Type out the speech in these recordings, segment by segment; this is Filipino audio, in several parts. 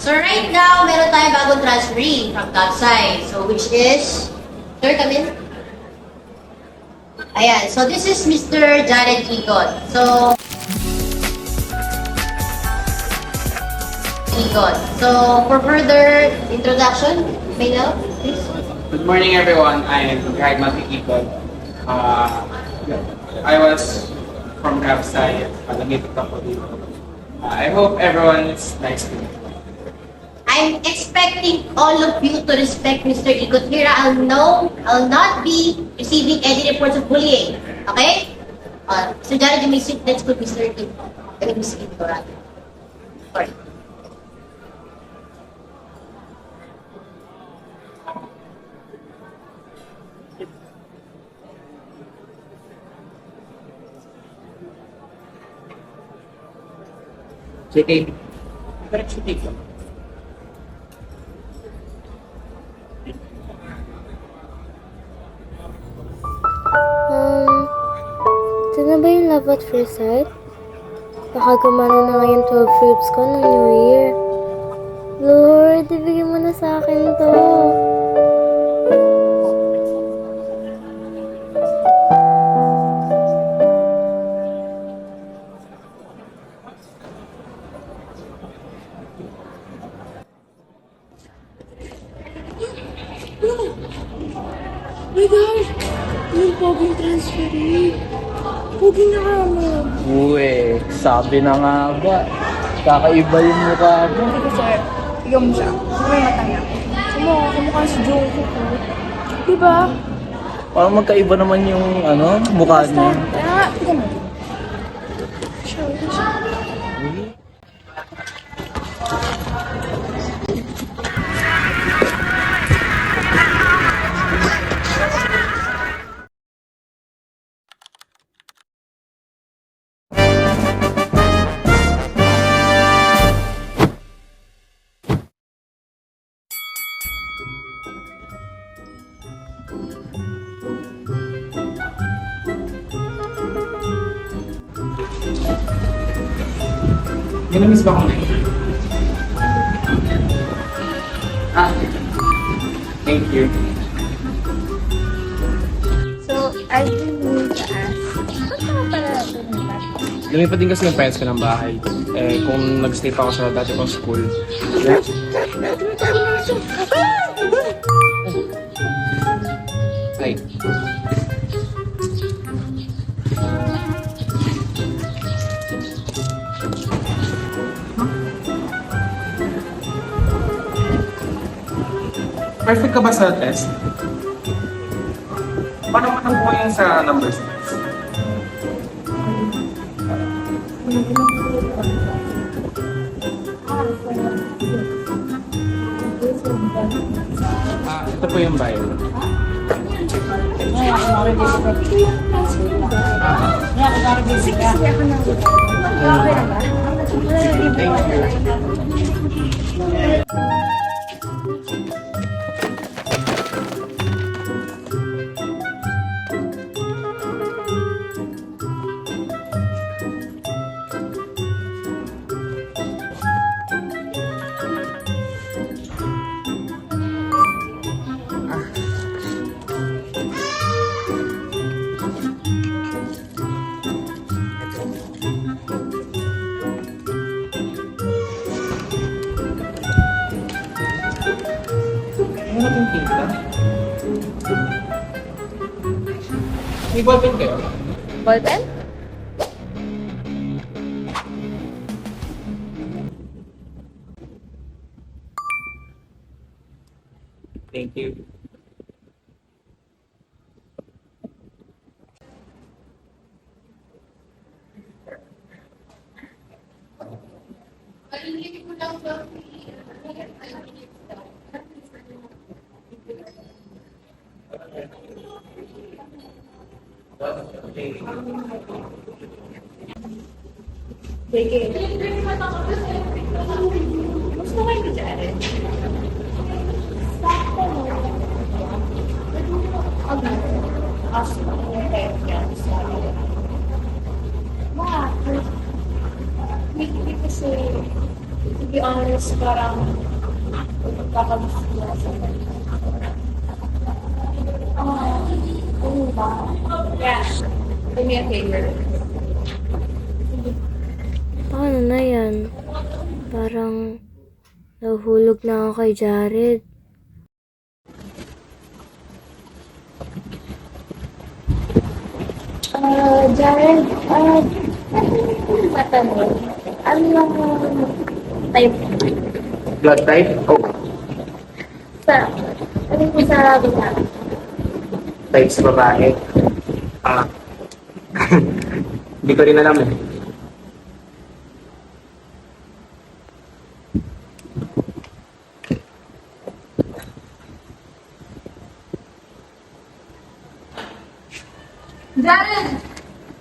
So right now, meron tayong bagong transferee from top side. So which is, sir, come in. Ayan, so this is Mr. Jared Igon. So for further introduction, Maynel, please. Good morning, everyone. I am Greg Matikipon. I was from Rapsay at Alamito Kapolino. I hope everyone is nice to me. I'm expecting all of you to respect Mr. Igot here. I'll not be receiving any reports of bullying. Okay? So Jared, you may sit. Let's put Mr. Igot. Mr. Igot. Sorry. JK, diretso dito. Ito na ba yung love at first sight? Baka gumana na ngayon 12 fruits ko ng New Year. Lord, ibigay mo na sa akin to. My God! Anong poging transfer eh? Poging na kamo. Uwe, sabi na nga ba, kakaiba yung mukha mo. Ito sir, tignan mo siya. May mata niya. Sumukha si Jungkook ko. Diba? Parang magkaiba naman yung mukha niya. Kaya nga, tignan mo. Siya. Ginamiss ba ako ngayon? Thank you. So, I really need to ask. Ba't ka pala pumunta? Lumipat din kasi yung parents ko ng bahay. Kung nag-stay pa ako sa dati kong school. Ay. Perfect ka ba sa test? Paano mo yung sa numbers test? Ito po yung bio. Ano natin tinta? May ballpen kayo? Ballpen? Thank you. Gusto kayo ni Jared? Bakit? Hindi kasi be honest, parang magkakagusto sa ano ba? Yeah. Do me a favor. Paano na yan? Parang nahuhulog na ako kay Jared. Jared, matanong, ano yung type Blood type? Oh, sa, ano po sa bata? type sa babae. Ah, hindi ko rin alam eh. Jared!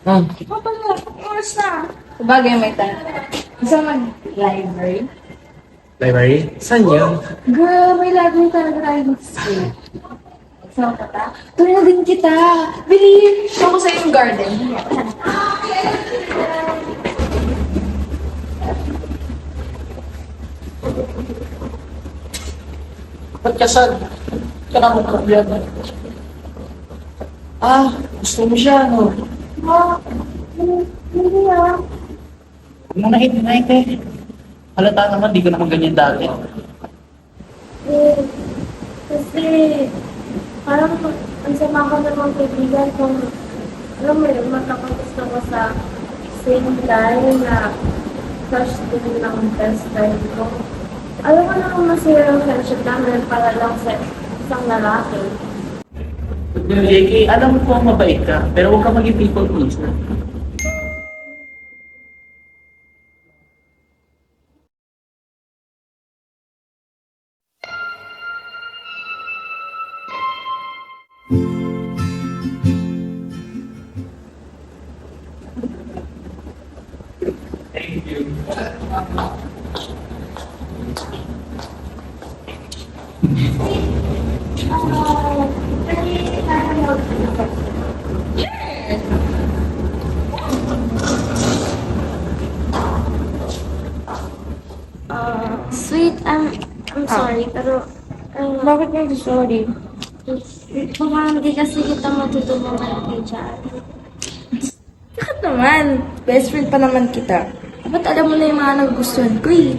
Hmm. Pala, oras na. Sabagay may time. Gusto mag-library? Library? Saan yun? Girl, may library talaga tayo dito sa school. Sama ka ta? Tuloy na din kita. Believe! Show ko sa'yo yung garden. Ba't ka sad? Ka na mong problema. Gusto mo siya, no? Hindi ah. Huwag mo nahit eh. Halata naman, di ka naman ganyan dati. Kasi, parang ang sama ko ng mga kaibigan kung, alam mo yun, magkakagusto ko sa same time na crush din ng best friend ko. Alam ko naman masira ang friendship namin para lang sa isang lalaki. JK, alam mo po mabait ka, pero huwag ka maging people pleaser. Thank you. Sweet, I'm sorry, pero Bakit may sorry? baka hindi kasi kita matutulungan kay Jared. Bakit naman? Best friend pa naman kita. Ba't alam mo na yung mga nagustuhan ko eh?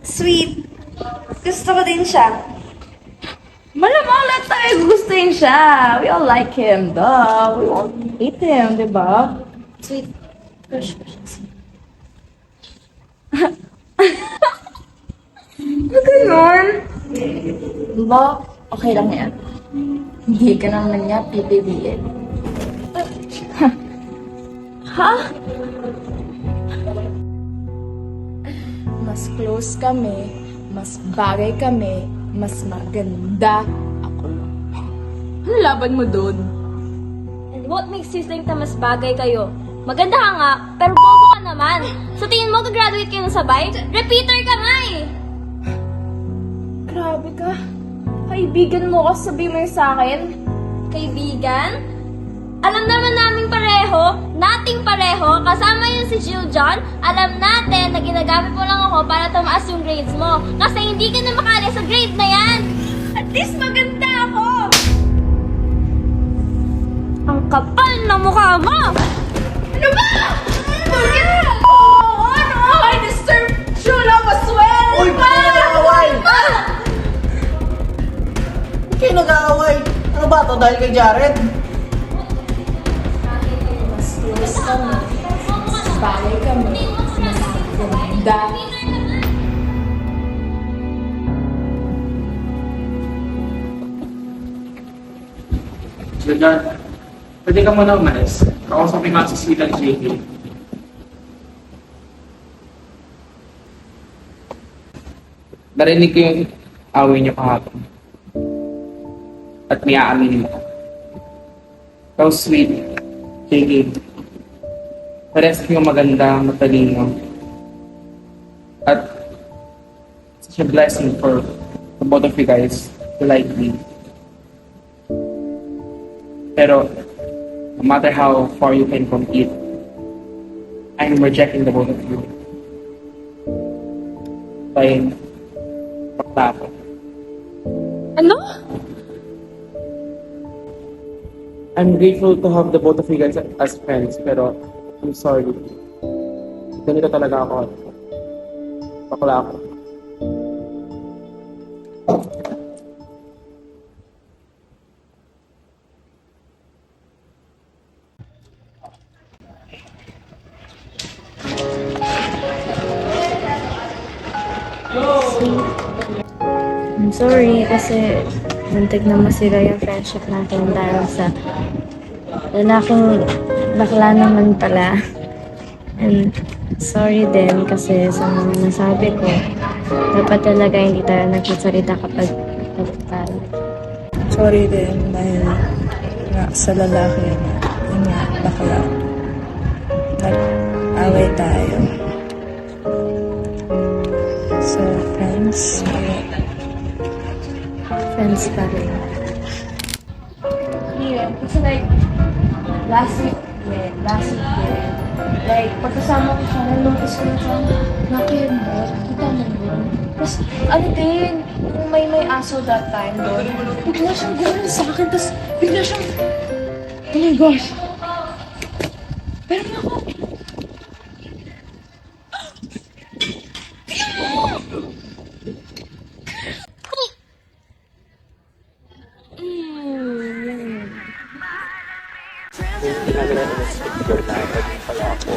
Sweet. Gusto ko din siya. Malamang lahat tayo gugustuhin siya. We all like him, duh. We all hate him, di ba? Sweet, crush ko siya. Ganon. Ba, okay lang yan. Hindi ka naman niya pipiliin. Ha? Mas close kami, mas bagay kami, mas maganda ako. Ano laban mo dun? And what makes you think na mas bagay kayo? Maganda ka nga, pero bobo ka naman. Sa tingin mo, gagraduate kayo ng sabay? Repeater ka nga eh! Grabe ka. Kaibigan mo ako, sabi mo yun sa akin. Kaibigan? Alam naman namin pareho, nating pareho, kasama yun si Jill John, alam natin na ginagamit mo lang ako para tumaas yung grades mo. Kasi hindi ka na makali sa grade na yan! At least maganda ako! Ang kapal na mukha mo! Ano ba? Bakit? Oh, ano? I deserve true love as well! Uy, bakit nag-aaway? Ba't kayo nag-aaway? Ano ba ito dahil kay Jared? Mas close kami, mas bagay kami, mas maganda. So, John, pwede ka muna umalis. Kausapin nga si Sweet at JK. Narinig ko yung away niyo kahapon. At may aaminin ko. Ikaw, Sweet, JK. Parehas kayong maganda, matalino. At such a blessing for the both of you guys to like me. Pero, no matter how far you can compete, I'm rejecting the both of you. time, bakla ako. Ano? I'm grateful to have the both of you guys as friends, pero I'm sorry. Ganito talaga ako. Bakla ako. I'm sorry kasi muntik na masira yung friendship natin dahil sa lalaking bakla naman pala. And sorry din kasi sa mga nasabi ko, dapat talaga hindi tayo nagsasalita kapag tayo. Sorry din dahil nga sa lalaki na yun nga, bakla. Nag-away tayo. So, friends, Friends pa rin. Yeah, kasi like, last week, like, pagkasama ko siya, nanotice ko na siya, nakiyembot, kita mo yun. Tapos, ano din, kung may aso that time doon, bigla siyang gano'n sa akin, tapos bigla siyang, oh my gosh. Pero ako, Hindi na nila na-respect ko na pala ako.